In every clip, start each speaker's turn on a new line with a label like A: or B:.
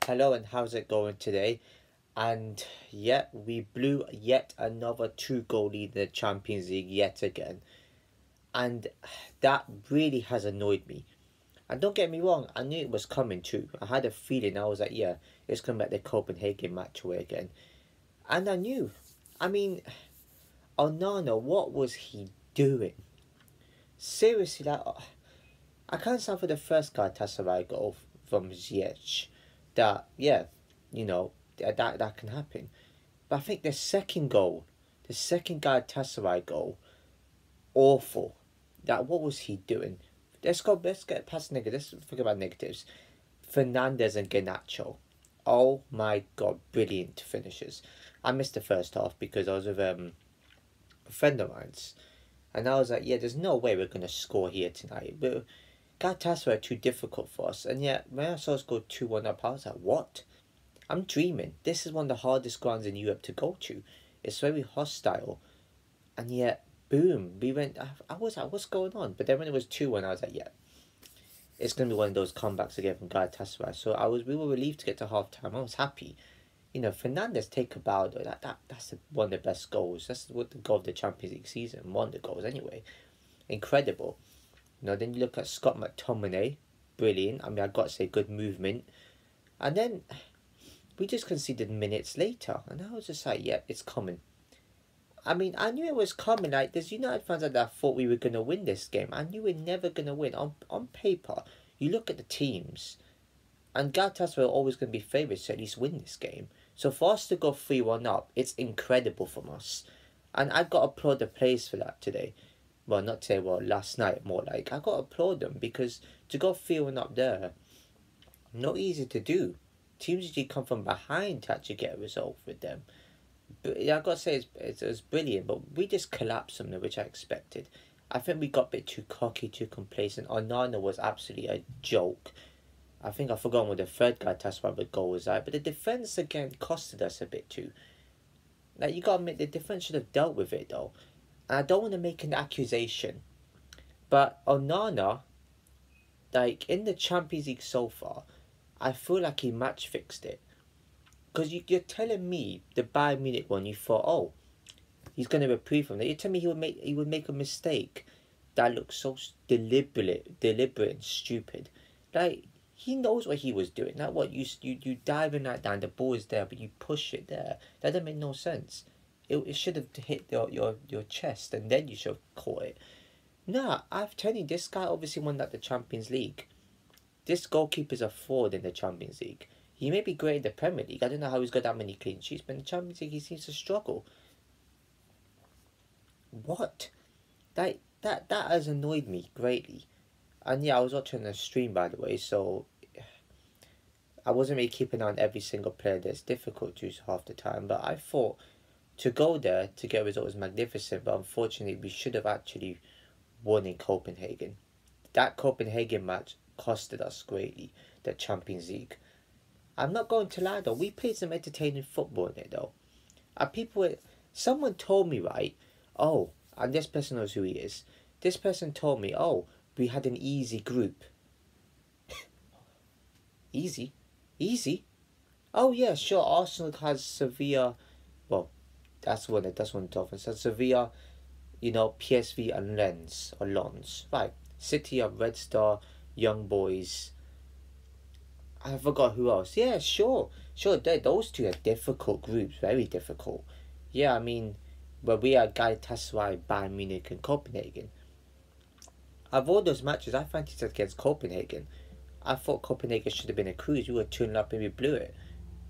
A: Hello, and how's it going today? And yeah, we blew yet another two-goal lead in the Champions League yet again. And that really has annoyed me. And don't get me wrong, I knew it was coming too. I had a feeling, I was like, yeah, it's coming back the Copenhagen match away again. And I knew. I mean, Onana, what was he doing? Seriously, like, I can't stand for the first Galatasaray goal from Ziyech. That, yeah, that can happen. But I think the second goal, the second Galatasaray goal, awful. That what was he doing? Let's get past negatives. Let's forget about negatives. Fernandez and Garnacho. Oh my god, brilliant finishes. I missed the first half because I was with a friend of mine's, and I was like, yeah, there's no way we're gonna score here tonight. But Galatasaray are too difficult for us, and yet when I saw us go 2-1 up, I was like, what? I'm dreaming. This is one of the hardest grounds in Europe to go to. It's very hostile. And yet, boom, we went. I was like, what's going on? But then when it was 2-1, I was like, yeah, it's going to be one of those comebacks again from Galatasaray. So we were relieved to get to half time. I was happy. Fernandez take a bow. That's one of the best goals. That's what the goal of the Champions League season. One of the goals anyway. Incredible. Then you look at Scott McTominay. Brilliant. I mean, I got to say, good movement. And then we just conceded minutes later, and I was just like, yeah, it's coming. I mean, I knew it was coming. Like, there's United fans that thought we were going to win this game. I knew we were never going to win. On paper, you look at the teams, and Galatasaray were always going to be favourites to at least win this game. So for us to go 3-1 up, it's incredible from us. And I got to applaud the players for that today. Well, not today, last night more like. I got to applaud them because to go 3-1 up there, not easy to do. Teams usually come from behind to actually get a result with them. But yeah, I've got to say it was brilliant, but we just collapsed them, which I expected. I think we got a bit too cocky, too complacent. Onana was absolutely a joke. I think I've forgotten what the third guy Taswaba goal was like, but the defence again costed us a bit too. Like, you got to admit, the defence should have dealt with it though. And I don't want to make an accusation, but Onana, like in the Champions League so far, I feel like he match fixed it. Because you're telling me the Bayern Munich one, you thought, oh, he's going to reprieve from that. You're telling me he would make a mistake that looks so deliberate and stupid. Like, he knows what he was doing. Like, what, you diving that down, the ball is there, but you push it there. That doesn't make no sense. It should have hit your chest, and then you should have caught it. Nah, I've told you, this guy obviously won that the Champions League. This goalkeeper's a fraud in the Champions League. He may be great in the Premier League. I don't know how he's got that many clean sheets, but in the Champions League he seems to struggle. What? That has annoyed me greatly. And yeah, I was watching the stream, by the way, so I wasn't really keeping on every single player. That's difficult to half the time, but I thought to go there to get a result was magnificent, but unfortunately we should have actually won in Copenhagen. That Copenhagen match costed us greatly, the Champions League. I'm not going to lie though, we played some entertaining football in it though. Someone told me, right, oh, and this person knows who he is. This person told me, oh, we had an easy group. Easy? Easy? Oh yeah, sure, Arsenal has Sevilla, well, that's one of the Dolphins. So Sevilla, PSV and Lens. Right, City of Red Star, Young Boys. I forgot who else. Yeah, sure. Those two are difficult groups, very difficult. Yeah, I mean, but we are Galatasaray, Bayern Munich, and Copenhagen. Of all those matches, I fancied against Copenhagen. I thought Copenhagen should have been a cruise. We were 2-0 up and we blew it.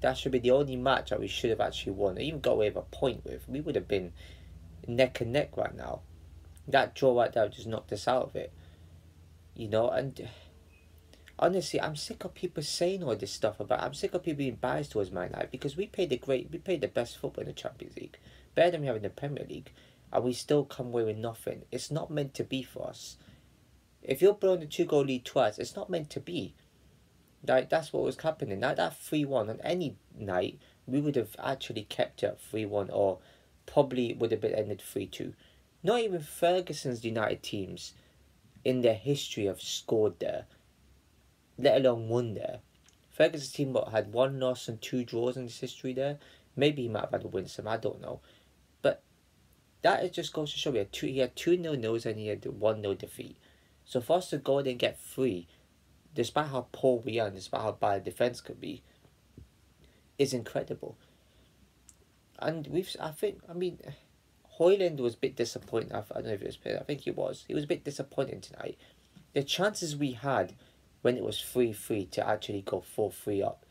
A: That should be the only match that we should have actually won. Or even got away with a point with. We would have been neck and neck right now. That draw right there just knocked us out of it. And honestly, I'm sick of people saying all this stuff about. I'm sick of people being biased towards Man United because we played the best football in the Champions League, better than we have in the Premier League, and we still come away with nothing. It's not meant to be for us. If you're blowing the 2-goal lead twice, it's not meant to be. Like, that's what was happening. Now that 3-1 on any night, we would have actually kept it at 3-1, or probably would have been ended 3-2. Not even Ferguson's United teams in their history have scored there, let alone won there. Ferguson's team had 1 loss and 2 draws in his history there. Maybe he might have had a win some, I don't know. But that it just goes to show he had 2 0-0s and he had 1-0 defeat. So for us to go there and get 3, despite how poor we are and despite how bad defence could be, is incredible. And Hoyland was a bit disappointing. I don't know if he was playing. I think he was. He was a bit disappointing tonight. The chances we had when it was 3-3 to actually go 4-3 up,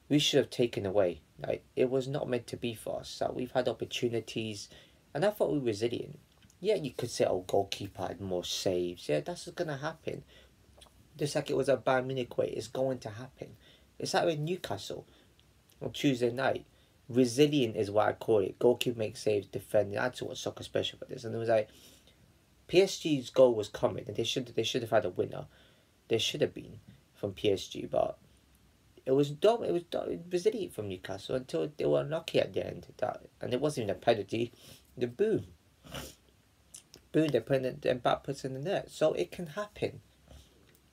A: we should have taken away. Like, it was not meant to be for us. So we've had opportunities, and I thought we were resilient. Yeah, you could say, oh, goalkeeper had more saves. Yeah, that's going to happen. Just like it was at Bayern Munich way, it's going to happen. It's like with Newcastle on Tuesday night. Resilient is what I call it. Goalkeeper makes saves, defending. That's what soccer special for this. And it was like, PSG's goal was coming, and they should have had a winner. There should have been from PSG, but it was dumb. It was resilient from Newcastle until they were unlucky at the end. And it wasn't even a penalty. The boom, they put Mbappe's in the net. So it can happen.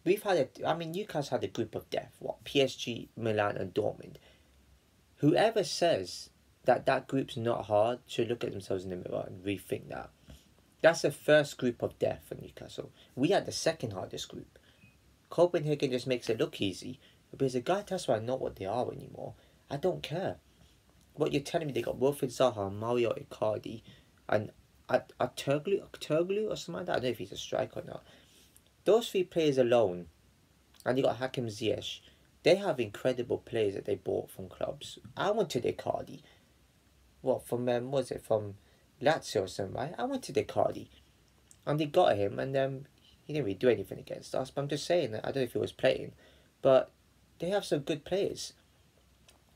A: Newcastle had a group of death. What? PSG, Milan, and Dortmund. Whoever says that group's not hard should look at themselves in the mirror and rethink that. That's the first group of death for Newcastle. We had the second hardest group. Copenhagen just makes it look easy. Because the Galatasaray are not what they are anymore. I don't care. What you're telling me, they got Wilfried Zaha, Mario Icardi, and Turglu or something like that. I don't know if he's a striker or not. Those 3 players alone, and you got Hakim Ziyech, they have incredible players that they bought from clubs. I wanted Icardi. From Lazio or something, right? I wanted Icardi. And they got him, and he didn't really do anything against us. But I'm just saying that I don't know if he was playing. But they have some good players.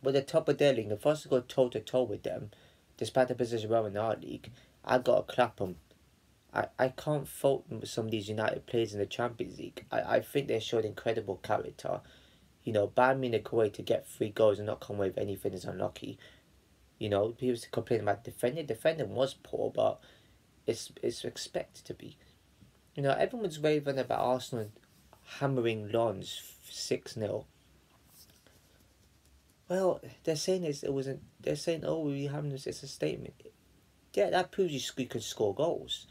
A: But the top of their league, the first to go toe-to-toe with them, despite the position we're in our league, I got to clap them. I can't fault some of these United players in the Champions League. I think they showed incredible character. Bayern Munich away to get 3 goals and not come away with anything is unlucky. People complain about defending. Defending was poor, but it's expected to be. Everyone's raving about Arsenal hammering Lens 6-0. Well, they're saying it wasn't. They're saying, oh, we haven't. It's a statement. Yeah, that proves you could score goals.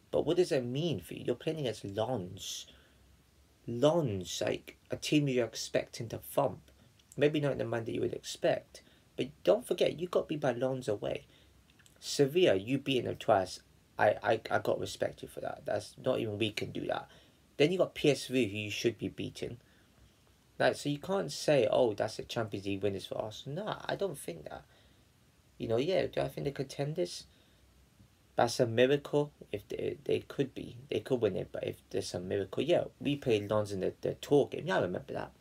A: But what does it mean for you? You're playing against Lens. Lens, like a team you're expecting to thump. Maybe not in the manner that you would expect. But don't forget, you got beat by Lens away. Sevilla, you beating them twice. I got respect you for that. That's not even we can do that. Then you got PSV, who you should be beating. So you can't say, oh, that's a Champions League winners for us. No, I don't think that. Do I think they're contenders? That's a miracle. If they could be. They could win it, but if there's a miracle. Yeah, we played Lens in the tour game. Yeah, I remember that.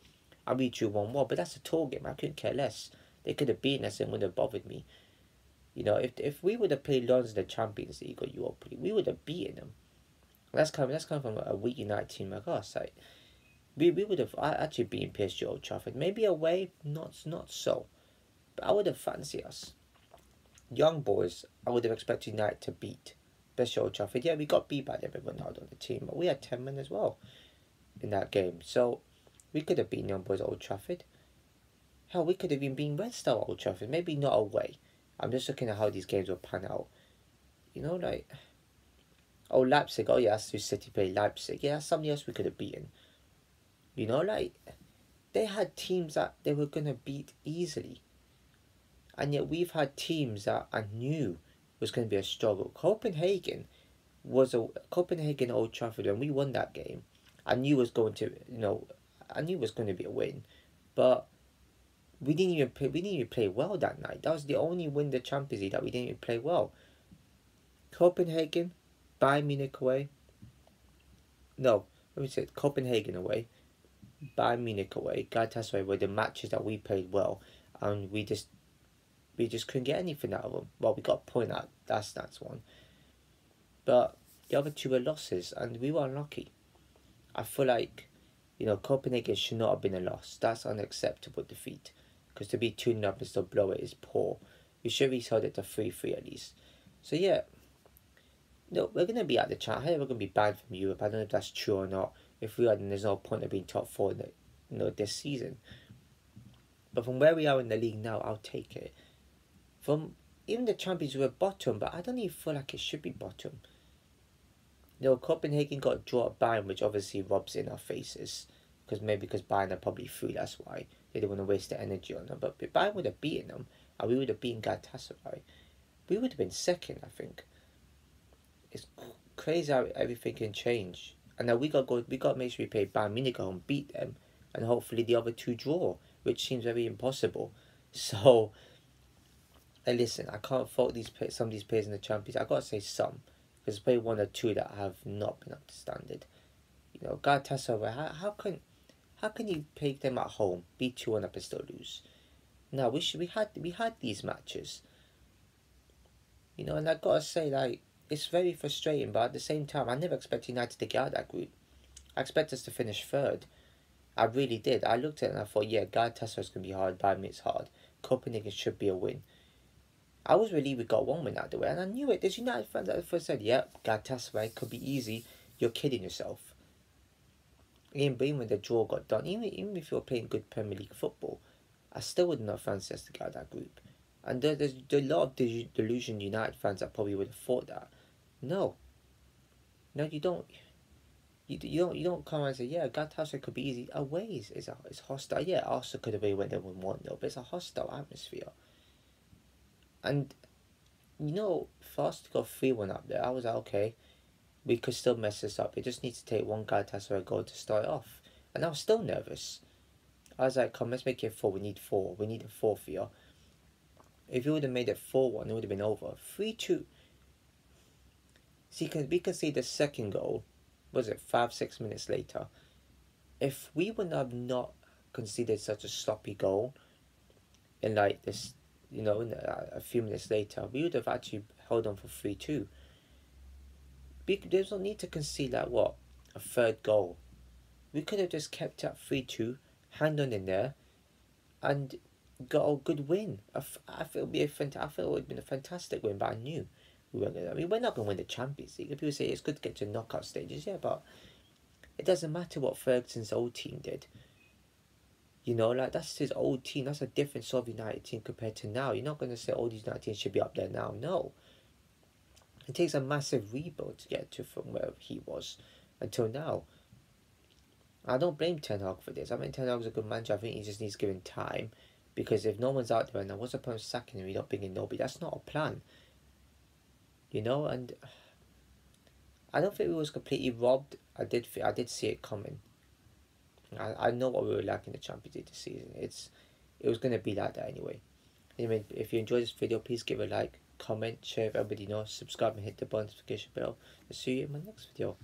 A: I beat you 1-1, but that's a tour game. I couldn't care less. They could have beaten us and wouldn't have bothered me. If we would have played Lens in the Champions League or Europa League, we would have beaten them. That's coming from a weak United team like us. We would have actually beaten PSG Old Trafford. Maybe away, not so. But I would have fancied us. Young boys, I would have expected United to beat PSG Old Trafford. Yeah, we got beat by them with Ronaldo on the team, but we had 10 men as well in that game. So we could have beaten Young Boys at Old Trafford. Hell, we could have even beaten Red Star at Old Trafford. Maybe not away. I'm just looking at how these games will pan out. Oh, Leipzig. Oh, yeah, that's who City played, Leipzig. Yeah, that's somebody else we could have beaten. They had teams that they were going to beat easily. And yet we've had teams that I knew was going to be a struggle. Copenhagen Old Trafford, when we won that game, I knew was going to, be a win. But we didn't even play well that night. That was the only win in the Champions League that we didn't even play well. Copenhagen, Bayern Munich away. No, let me say Copenhagen away, Bayern Munich away, Galatasaray were the matches that we played well, and we just couldn't get anything out of them. Well, we got a point out. That's one. But the other 2 were losses, and we were unlucky. I feel like, Copenhagen should not have been a loss. That's unacceptable defeat. Because to be 2-0 up and still blow it is poor. We should have held it to 3-3 at least. So yeah, we're going to be at the chat. I think we're going to be banned from Europe. I don't know if that's true or not. If we are, then there's no point of being top 4 this season. But from where we are in the league now, I'll take it. From even the Champions, we were bottom, but I don't even feel like it should be bottom. You know, Copenhagen got a draw at Bayern, which obviously rubs in our faces. Because Bayern are probably through, that's why. They didn't want to waste their energy on them. But Bayern would have beaten them, and we would have beaten Galatasaray. We would have been second, I think. It's crazy how everything can change. And now we got to make sure we play Bayern Munich and beat them, and hopefully the other two draw, which seems very impossible. So, listen, I can't fault some of these players in the Champions. I gotta say some, because there's probably one or two that have not been up to standard. You know, Galatasaray, how can you play them at home, beat 2-1 up and still lose? No, we had these matches. You know, and I gotta say, like, it's very frustrating, but at the same time, I never expected United to get out of that group. I expect us to finish third. I really did. I looked at it and I thought, yeah, Galatasaray's going to be hard, Bayern Munich's hard. Copenhagen should be a win. I was relieved we got one win out of the way, and I knew it. There's United fans that first said, yeah, Galatasaray could be easy. You're kidding yourself. Even when the draw got done, even if you're playing good Premier League football, I still would not fancy us to get out of that group. And there's a lot of delusion United fans that probably would have thought that. No, you don't. You don't come and say, yeah, Galatasaray could be easy. Away is hostile. Yeah, Arsenal could have been when they won 1-0, but it's a hostile atmosphere. And you know, for us to go 3-1 up there, I was like, okay, we could still mess this up. It just needs to take one Galatasaray goal to start off. And I was still nervous. I was like, come, let's make it 4. We need 4. We need a 4th here. If you would have made it 4-1, it would have been over. 3-2. See, we can see the second goal, was it 5-6 minutes later? If we would have not conceded such a sloppy goal, in like this, you know, a few minutes later, we would have actually held on for 3-2. There's no need to concede like a third goal. We could have just kept up 3-2, hang on in there, and got a good win. I feel it would have been a fantastic win, but I knew we weren't going to. I mean, we're not going to win the Champions League. People say it's good to get to knockout stages, yeah, but it doesn't matter what Ferguson's old team did. You know, like, that's his old team. That's a different sort of United team compared to now. You're not going to say all these United teams should be up there now. No. It takes a massive rebuild to get to from where he was until now. I don't blame Ten Hag for this. I mean, Ten Hag's a good manager. I think he just needs given time. Because if no one's out there and what's the point of sacking him, you don't bring in nobody. That's not a plan. You know, and I don't think we was completely robbed. I did see it coming. I know what we were like in the Champions League this season. It was going to be like that anyway. Anyway, if you enjoyed this video, please give a like, comment, share if everybody knows, subscribe and hit the notification bell. I'll see you in my next video.